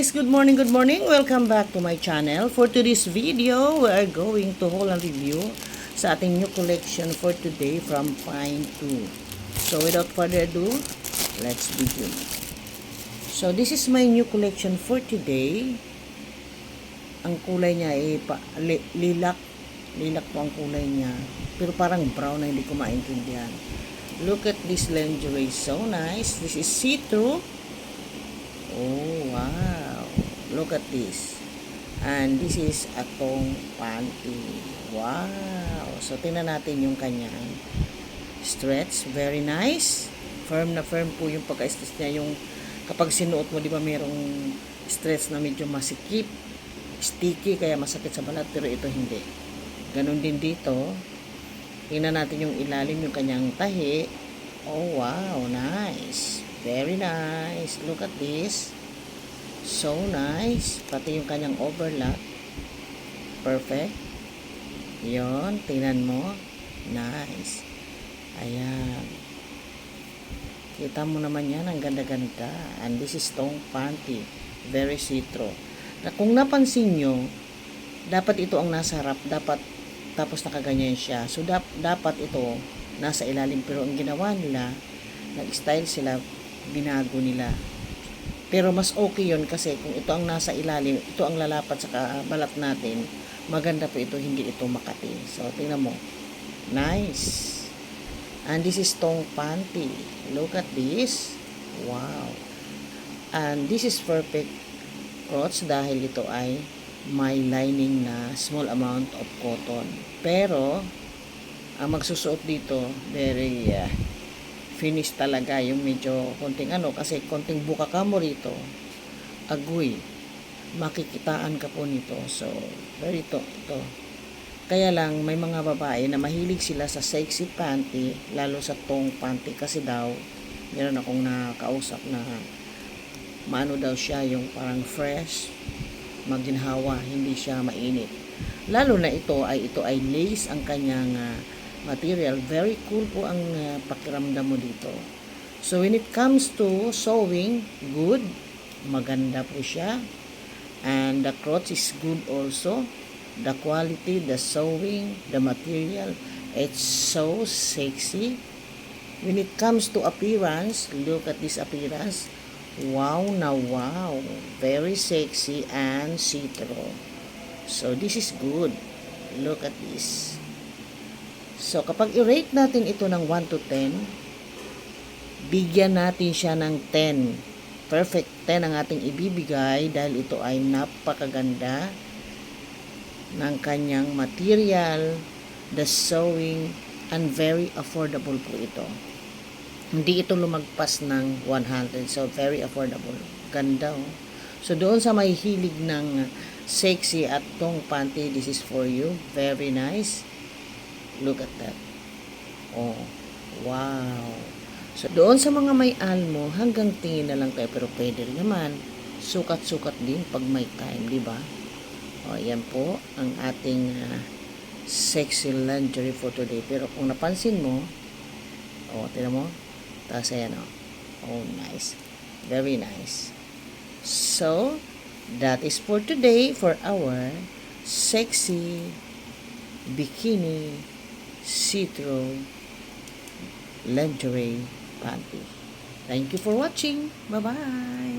guys, good morning, good morning. Welcome back to my channel. For today's video, we are going to hold a review sa ating new collection for today from Fine 2. So without further ado, let's begin. So this is my new collection for today. Ang kulay niya ay lilac. Lilac po ang kulay niya. Pero parang brown na hindi ko maintindihan. Look at this lingerie, so nice. This is see-through. Oh, wow. Look at this. And this is atong panty. Wow. So, tingnan natin yung kanyang stretch. Very nice. Firm na firm po yung pagka-stretch niya. Yung kapag sinuot mo, di ba merong stretch na medyo masikip, sticky, kaya masakit sa balat. Pero ito hindi. Ganon din dito. Tingnan natin yung ilalim, yung kanyang tahi. Oh, wow. Nice. Very nice. Look at this. So nice. Pati yung kanyang overlap. Perfect. Yon, tingnan mo. Nice. Ayan. Kita mo naman yan. Ang ganda-ganda. And this is tong panty. Very see-through. Kung napansin nyo, dapat ito ang nasa harap. Dapat, tapos nakaganyan siya. So, dapat ito nasa ilalim. Pero ang ginawa nila, nag-style sila, binago nila. Pero mas okay yun kasi kung ito ang nasa ilalim, ito ang lalapat sa balat natin, maganda po ito, hindi ito makati. So, tingnan mo. Nice. And this is tong panty. Look at this. Wow. And this is perfect crotch dahil ito ay may lining na small amount of cotton. Pero, ang magsusuot dito, very finish talaga, yung medyo konting kasi konting buka ka mo rito, agoy, makikitaan ka po nito. So, very ito. Kaya lang, may mga babae na mahilig sila sa sexy panty, lalo sa tong panty, kasi daw, meron akong nakausap na maano daw siya, yung parang fresh, maginhawa, hindi siya mainit. Lalo na ito ay lace ang kanyang material. Very cool po ang pakiramdam mo dito. So when it comes to sewing, good, maganda po siya. And the crotch is good also. The quality, the sewing, the material, it's so sexy. When it comes to appearance, look at this appearance. Wow na wow. Very sexy and see-through. So this is good. Look at this. So, kapag i-rate natin ito ng 1 to 10, bigyan natin siya ng 10. Perfect 10 ang ating ibibigay dahil ito ay napakaganda ng kanyang material, the sewing, and very affordable po ito. Hindi ito lumagpas ng 100. So, very affordable. Ganda, oh. So, doon sa may hilig ng sexy at tong panty, this is for you. Very nice. Look at that. Oh, wow. So, doon sa mga may almo, hanggang tingin na lang kayo, pero pwede rin naman. Sukat-sukat din pag may time, di ba? O, yan po ang ating sexy lingerie for today. Pero kung napansin mo, tingnan mo, tapos ayan, oh, nice. Very nice. So, that is for today for our sexy bikini see-through lingerie panty. Thank you for watching. Bye-bye.